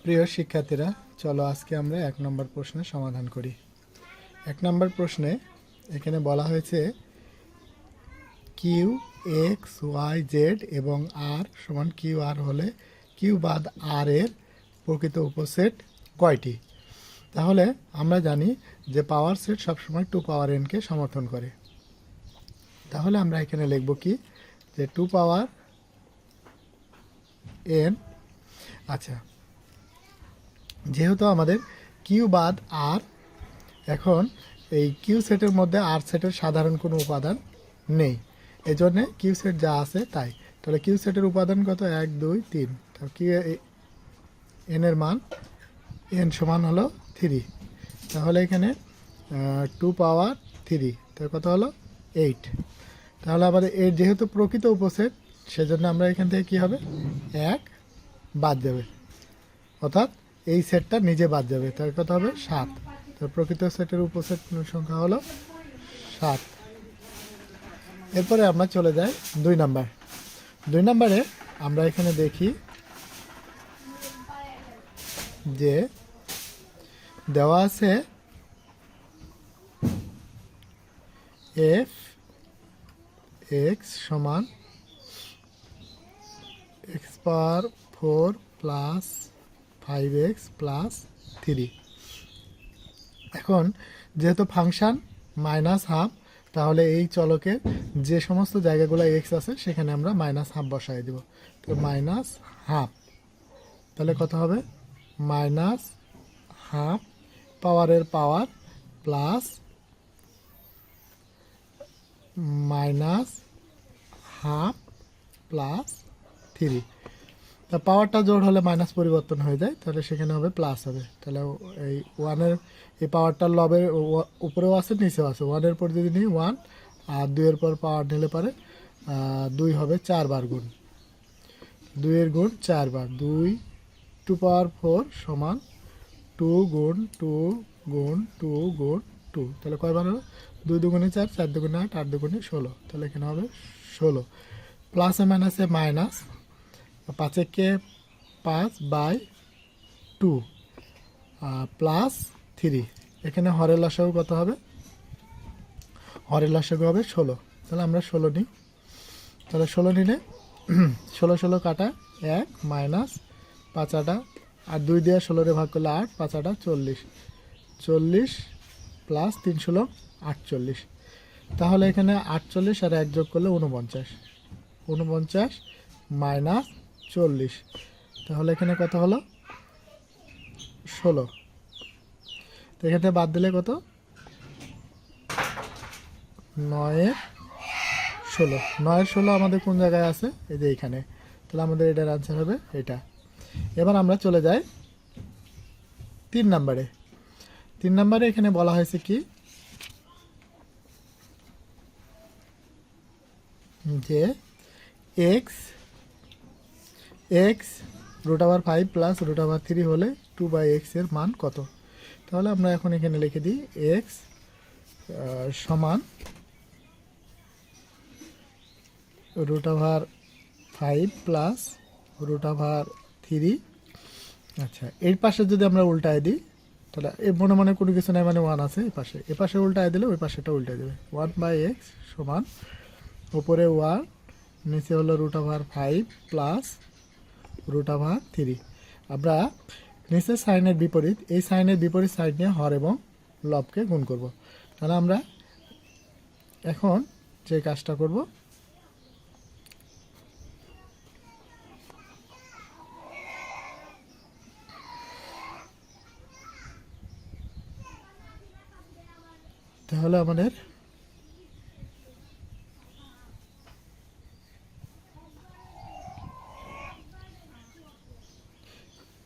প্রিয় শিক্ষার্থীরা, চলো আজকে আমরা 1 নম্বর প্রশ্নের সমাধান করি। 1 নম্বর প্রশ্নে এখানে বলা হয়েছে কিউ এক্স ওয়াই জেড এবং আর সমান কিউ আর হলে কিউ বাদ আর এর প্রকৃত উপসেট কয়টি? তাহলে আমরা জানি যে পাওয়ার সেট সবসময় 2 পাওয়ার এনকে সমর্থন করে। তাহলে আমরা এখানে লিখব কি, যে 2 পাওয়ার এন। আচ্ছা, যেহেতু আমাদের কিউ বাদ আর, এখন এই কিউ সেটের মধ্যে আর সেটের সাধারণ কোনো উপাদান নেই, এজন্য কিউ সেট যা আছে তাই। তাহলে কিউ সেটের উপাদান কত? 1 2 3। তাহলে কিউ এন এর মান এন সমান হলো 3। তাহলে এখানে 2 পাওয়ার 3, তাহলে কত হলো 8। তাহলে আমাদের এর যেহেতু প্রকৃত উপসেট, সেজন্য আমরা এখান থেকে কী হবে, 1 বাদ যাবে, অর্থাৎ এই সেটটা নিজে বাদ যাবে। তার কত হবে 7। তো প্রকৃত সেটের উপসেট সংখ্যা হলো 7। এরপরে আমরা চলে যাই 2 নাম্বার। 2 নাম্বারে আমরা এখানে দেখি যে দেওয়া আছে এফ এক্স সমান এক্স পাওয়ার 4 প্লাস 5x প্লাস 3। এখন যেহেতু ফাংশান মাইনাস হাফ, তাহলে এই চলকের যে সমস্ত জায়গাগুলো এক্স আছে সেখানে আমরা মাইনাস হাফ বসাই দেব। তো মাইনাস হাফ, তাহলে কত হবে, মাইনাস হাফ পাওয়ারের power plus minus half plus 3। তা পাওয়ারটা জোড় হলে মাইনাস পরিবর্তন হয়ে যায়, তাহলে সেখানে হবে প্লাস হবে। তাহলে এই 1-এর এই পাওয়ারটার লবের উপরেও আছে নিচেও আছে। 1-এর পর যদি নিই 1, আর 2-এর পর পাওয়ার নিলে পারে 2 হবে 4 বার গুণ, 2-এর গুণ 4 বার, 2 2 পাওয়ার 4 সমান 2 গুণ 2 গুণ 2 গুণ 2। তাহলে কয়বার হলো, 2 দুগুণে 4, 4 দুগুণে 8, 8 দুগুণে 16। তাহলে এখানে হবে 16। প্লাসে মাইনাসে মাইনাস, 5-একে 5/2 প্লাস 3। এখানে হরের লসাগু কত হবে, হরের লসাগু হবে 16। তাহলে আমরা 16 নিই। তাহলে 16 নিলে 16 16 কাটা 1 মাইনাস 5 আর 2 দিয়ে 16-রে ভাগ করলে 8, 5 40, 40 প্লাস 3 16 48। তাহলে এখানে 48 আর 1 যোগ করলে 49, 49 মাইনাস 40। তাহলে এখানে কত হলো 16। তো এখান থেকে বাদ দিলে কত, 9-এর 16। 9-এর 16 আমাদের কোন জায়গায় আছে, এই যে এইখানে। তাহলে আমাদের এটার আনসার হবে এটা। এবার আমরা চলে যাই 3 নাম্বারে। 3 নাম্বারে এখানে বলা হয়েছে কি, যে এক্স এক্স √5 প্লাস √3 হলে 2/x এর মান কত? তাহলে আমরা এখন এখানে লিখে দিই এক্স সমান √5 প্লাস √3। আচ্ছা, এর পাশে যদি আমরা উল্টায় দিই, তাহলে এ মনে মনে কোনো কিছু নেই, মানে 1 আছে এই পাশে উল্টায় দিলে ওই পাশেটা উল্টে দেবে। 1/x সমান উপরে 1, নিচে হলো √5 প্লাস √3। আমরা নিচে সাইনের বিপরীত, এই সাইনের বিপরীত সাইড নিয়ে হর এবং লবকে গুণ করব। তাহলে আমরা এখন যে কাজটা করব, তাহলে আমাদের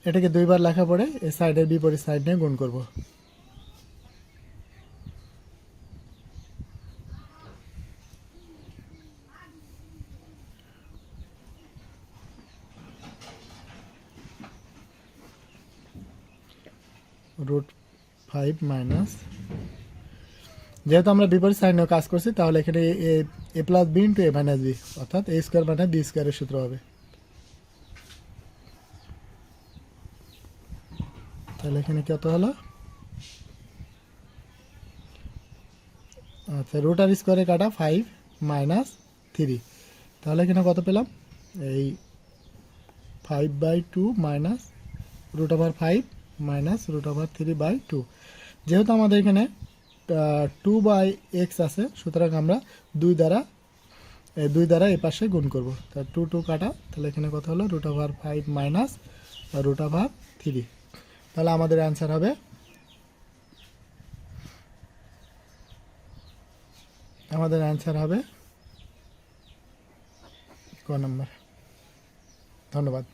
এটাকে 2 বার লেখা পড়ে এই সাইডের বিপরীত সাইড নিয়ে গুণ করব। √5 মাইনাস, যেহেতু আমরা বিপরীত সাইড নিয়ে কাজ করছি, তাহলে এখানে a plus B into a minus B, অর্থাৎ a স্কোয়ার মানে বি স্কোয়ারের সূত্র হবে। তাহলে এখানে কত হলো? আচ্ছা, রুট আর স্কোয়ারে কাটা 5 মাইনাস 3, তাহলে এখানে কত পেলাম? এই 5/2 মাইনাস √5 মাইনাস √3/2। যেহেতু আমাদের এখানে 2/x আছে, সুতরাং আমরা 2 দ্বারা এই পাশে গুণ করব। তা 2 কাটা, তাহলে এখানে কত হলো? √5 মাইনাস √3। তাহলে আমাদের অ্যান্সার হবে ক নম্বর। ধন্যবাদ।